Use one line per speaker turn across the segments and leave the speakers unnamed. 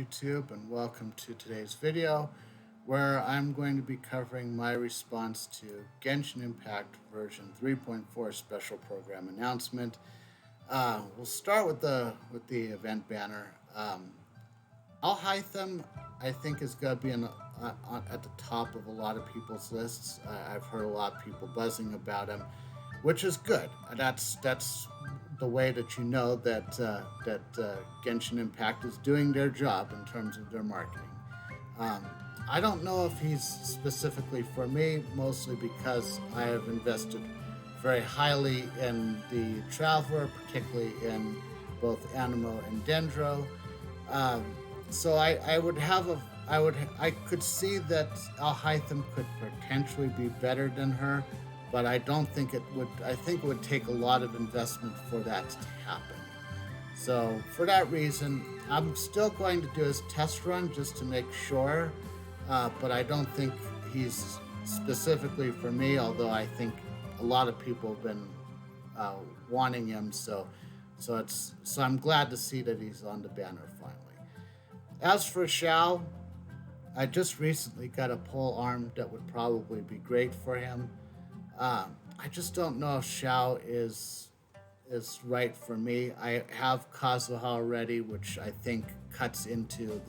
YouTube, and welcome to today's video where I'm going to be covering my response to Genshin Impact version 3.4 special program announcement. We'll start with the event banner. Alhaitham, I think, is going to be at the top of a lot of people's lists. I've heard a lot of people buzzing about him, which is good. That's the way that you know that Genshin Impact is doing their job in terms of their marketing. I don't know if he's specifically for me, mostly because I have invested very highly in the Traveler, particularly in both Animo and Dendro. So I could see that Alhaitham could potentially be better than her, but I don't think it would. I think it would take a lot of investment for that to happen. So for that reason, I'm still going to do his test run just to make sure, but I don't think he's specifically for me. Although I think a lot of people have been wanting him, so I'm glad to see that he's on the banner finally. As for Xiao, I just recently got a pole arm that would probably be great for him. I just don't know if Xiao is right for me. I have Kazuha already, which I think cuts into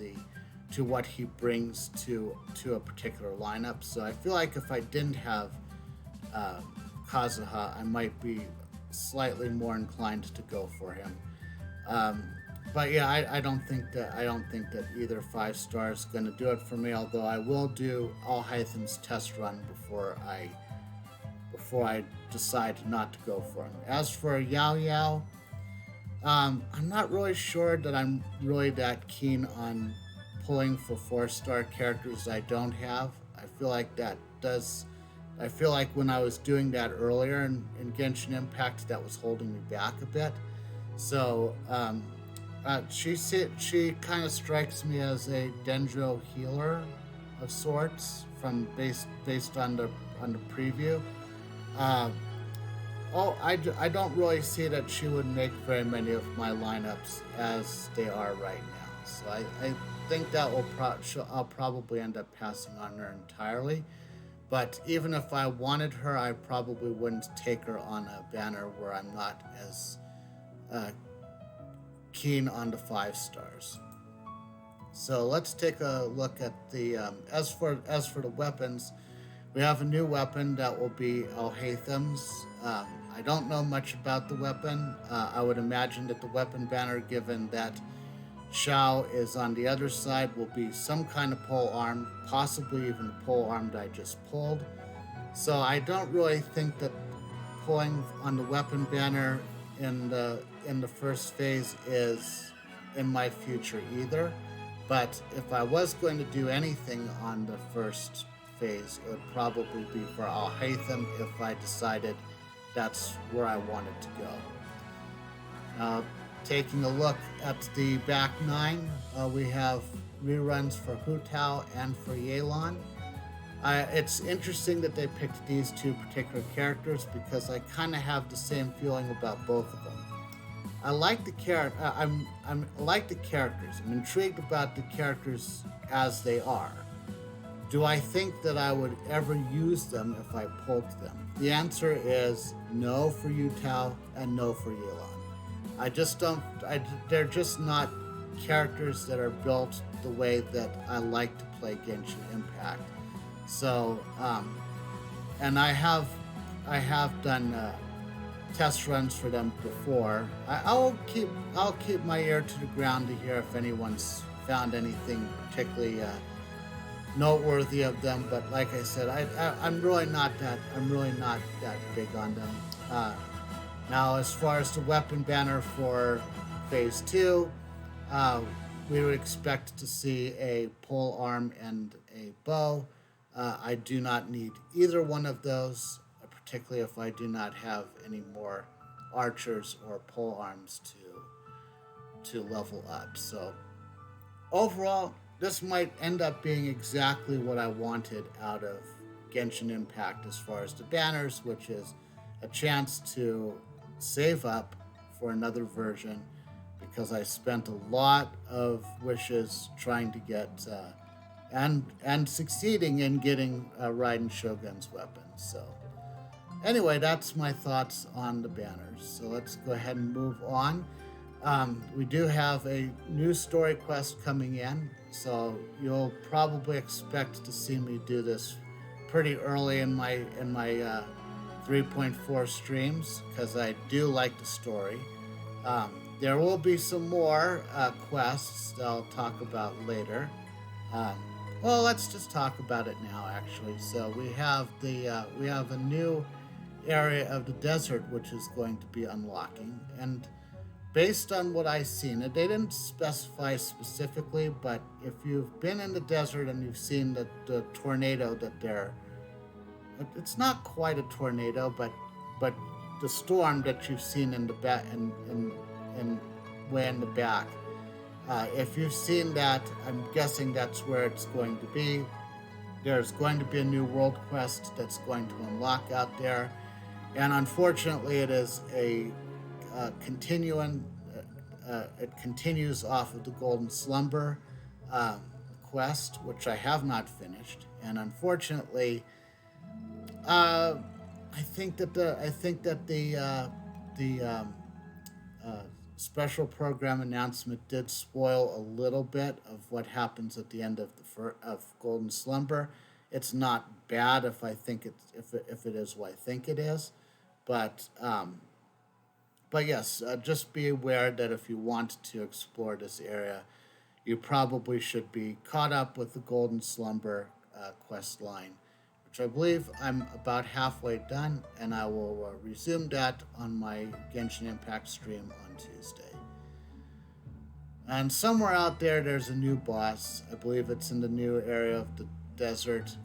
what he brings to a particular lineup. So I feel like if I didn't have Kazuha, I might be slightly more inclined to go for him. But yeah, I don't think that either 5 star is going to do it for me. Although I will do Alhaitham's test run before I decide not to go for him. As for Yao Yao, I'm not really sure that I'm really that keen on pulling for 4-star characters I don't have. I feel like when I was doing that earlier in Genshin Impact, that was holding me back a bit. So she kind of strikes me as a Dendro healer of sorts from based on the preview. I don't really see that she would make very many of my lineups as they are right now. So I think that I'll probably end up passing on her entirely. But even if I wanted her, I probably wouldn't take her on a banner where I'm not as keen on the 5 stars. So let's take a look at the as for the weapons. We have a new weapon that will be Alhaitham's. I don't know much about the weapon. I would imagine that the weapon banner, given that Xiao is on the other side, will be some kind of pole arm, possibly even the pole arm that I just pulled. So I don't really think that pulling on the weapon banner in the first phase is in my future either. But if I was going to do anything on the first phase, it would probably be for Alhaitham if I decided that's where I wanted to go. Now, taking a look at the back 9, we have reruns for Hu Tao and for Yelan. It's interesting that they picked these 2 particular characters because I kind of have the same feeling about both of them. I like the characters. I'm intrigued about the characters as they are. Do I think that I would ever use them if I pulled them? The answer is no for Yu Tao and no for Yelan. I just don't. They're just not characters that are built the way that I like to play Genshin Impact. So, and I have done test runs for them before. I'll keep my ear to the ground to hear if anyone's found anything particularly noteworthy of them. But like I said, I'm really not that big on them. Now, as far as the weapon banner for Phase 2, we would expect to see a pole arm and a bow. I do not need either one of those, particularly if I do not have any more archers or pole arms to level up. So overall, this might end up being exactly what I wanted out of Genshin Impact as far as the banners, which is a chance to save up for another version, because I spent a lot of wishes trying to get and succeeding in getting Raiden Shogun's weapons. So anyway, that's my thoughts on the banners. So let's go ahead and move on. We do have a new story quest coming in, so you'll probably expect to see me do this pretty early in my 3.4 streams because I do like the story. There will be some more quests that I'll talk about later. Um, well, let's just talk about it now. Actually, so we have a new area of the desert which is going to be unlocking, and based on what I've seen, they didn't specify specifically, but if you've been in the desert and you've seen the tornado that they're, it's not quite a tornado, but the storm that you've seen in the back and way in the back. If you've seen that, I'm guessing that's where it's going to be. There's going to be a new world quest that's going to unlock out there, and unfortunately, it is a continuing. It continues off of the Golden Slumber quest, which I have not finished, and unfortunately, I think that the special program announcement did spoil a little bit of what happens at the end of of Golden Slumber. It's not bad if I think if it is what I think it is, but yes, just be aware that if you want to explore this area, you probably should be caught up with the Golden Slumber quest line, which I believe I'm about halfway done, and I will resume that on my Genshin Impact stream on Tuesday. And somewhere out there, there's a new boss. I believe it's in the new area of the desert.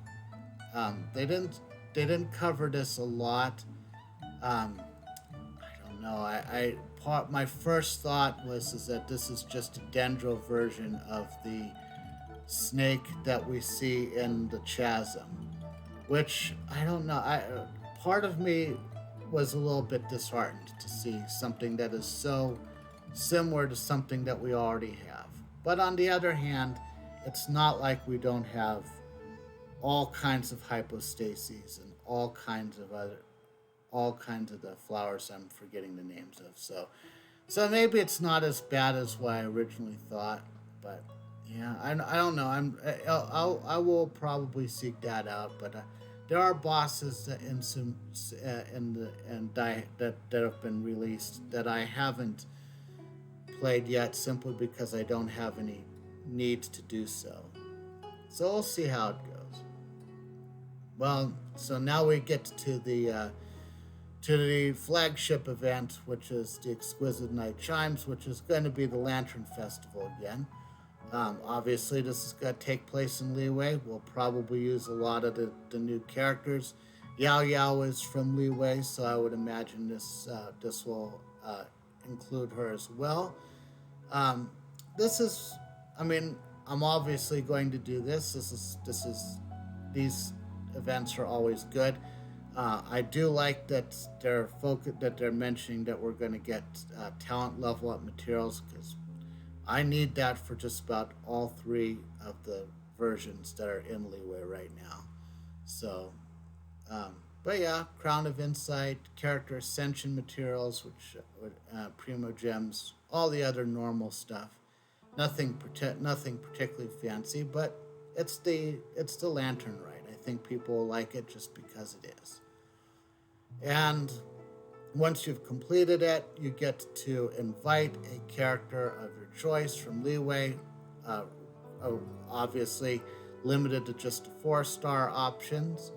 They didn't cover this a lot. I don't know. My first thought is that this is just a Dendro version of the snake that we see in the chasm, which I don't know. Part of me was a little bit disheartened to see something that is so similar to something that we already have. But on the other hand, it's not like we don't have all kinds of hypostases and all kinds of the flowers I'm forgetting the names of. So maybe it's not as bad as what I originally thought, but yeah, I don't know. I will probably seek that out, but there are bosses that that have been released that I haven't played yet, simply because I don't have any need to do so. So we'll see how it goes. Well, so now we get to the flagship event, which is the Exquisite Night Chimes, which is going to be the Lantern Festival again. Obviously, this is going to take place in Liyue. We'll probably use a lot of the new characters. Yao Yao is from Liyue, so I would imagine this will include her as well. I'm obviously going to do this. These events are always good. I do like that they're mentioning that we're going to get talent level up materials, because I need that for just about all three of the versions that are in Liyue right now. So, but yeah, Crown of Insight, character ascension materials, which Primo Gems, all the other normal stuff. Nothing particularly fancy, but it's the Lantern Rite. I think people will like it just because it is. And once you've completed it, you get to invite a character of your choice from Liyue. Obviously, limited to just 4-star options.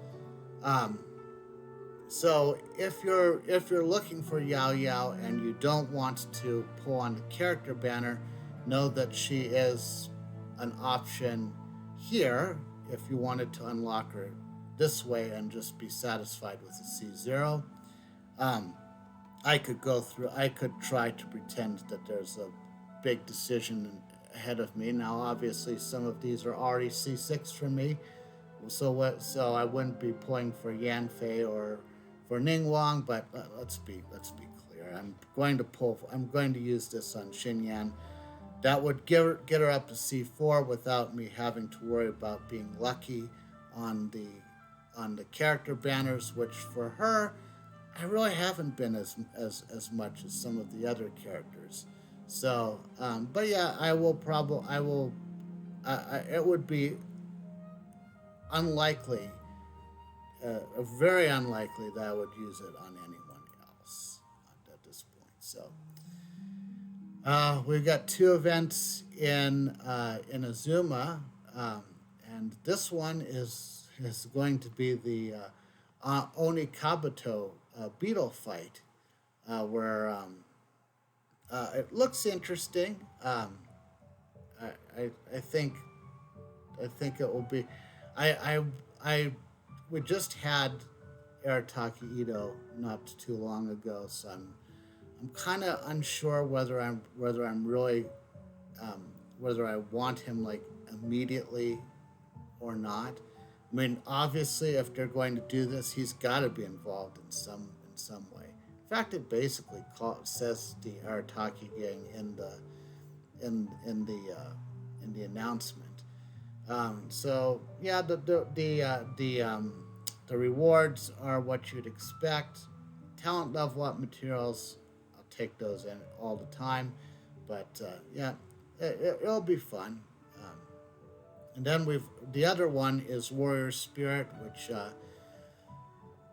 So if you're looking for Yao Yao and you don't want to pull on the character banner, know that she is an option here if you wanted to unlock her this way and just be satisfied with a C0. I could try to pretend that there's a big decision ahead of me. Now, obviously, some of these are already C6 for me, so I wouldn't be pulling for Yanfei or for Ningguang, but let's be clear. here. I'm going to use this on Xinyan. That would get her up to C4 without me having to worry about being lucky on the character banners, which for her, I really haven't been as much as some of the other characters. So, but yeah, it would be unlikely, very unlikely that I would use it on anyone else at this point. So, we've got two events in Azuma, and this one is going to be the Onikabuto beetle fight, where it looks interesting. I think it will be. I we just had Arataki Ito not too long ago, so I'm kind of unsure whether I'm really whether I want him like immediately or not. I mean, obviously, if they're going to do this, he's got to be involved in some way. In fact, it basically says the Arataki gang in the announcement. So yeah, the rewards are what you'd expect. Talent level up materials, I'll take those in all the time. But yeah, it'll be fun. And then the other one is Warrior Spirit, which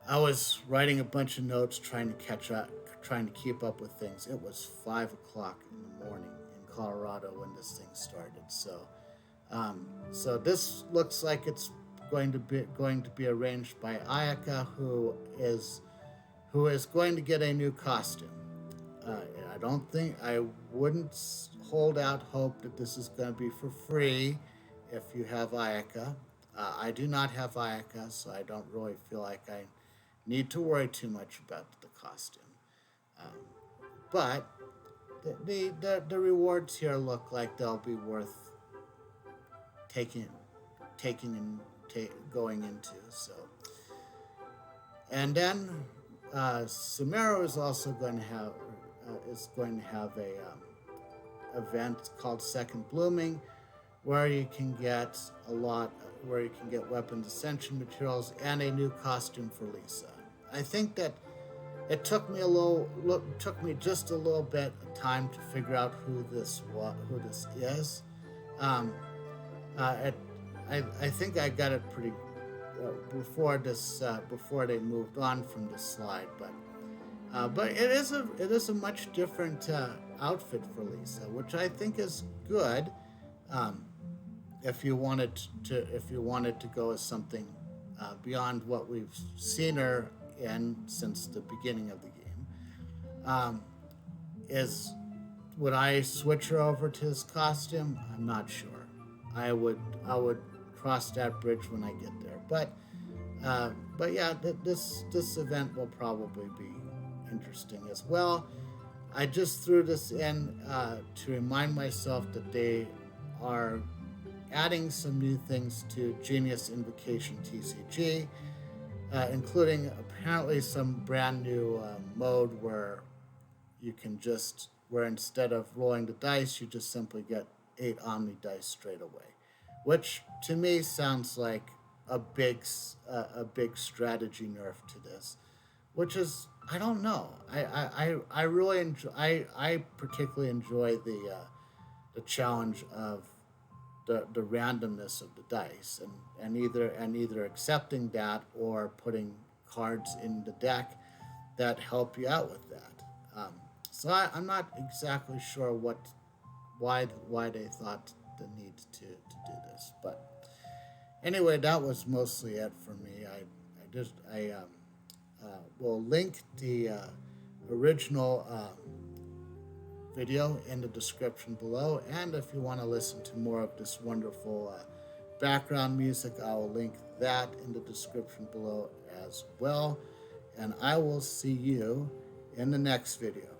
I was writing a bunch of notes trying to catch up, trying to keep up with things. It was 5 o'clock in the morning in Colorado when this thing started. So this looks like it's going to be arranged by Ayaka, who is going to get a new costume. I wouldn't hold out hope that this is going to be for free if you have Ayaka. I do not have Ayaka, so I don't really feel like I need to worry too much about the costume. But the rewards here look like they'll be worth taking and going into. So, and then Sumeru is also going to have a event called Second Blooming, where you can get weapons ascension materials and a new costume for Lisa. I think that it took me just a little bit of time to figure out who this is. I think I got it pretty before they moved on from this slide, but it is a much different outfit for Lisa, which I think is good. If you wanted to go as something beyond what we've seen her in since the beginning of the game, would I switch her over to his costume? I'm not sure. I would cross that bridge when I get there. But yeah, this event will probably be interesting as well. I just threw this in to remind myself that they are adding some new things to Genius Invocation TCG, including apparently some brand new mode where instead of rolling the dice, you just simply get 8 Omni dice straight away, which to me sounds like a big strategy nerf to this, which is, I don't know. I really enjoy. I particularly enjoy the challenge of the randomness of the dice and either accepting that or putting cards in the deck that help you out with that. So I'm not exactly sure why they thought the need to do this, but anyway, that was mostly it for me. I will link the original video in the description below, and if you want to listen to more of this wonderful background music, I will link that in the description below as well, and I will see you in the next video.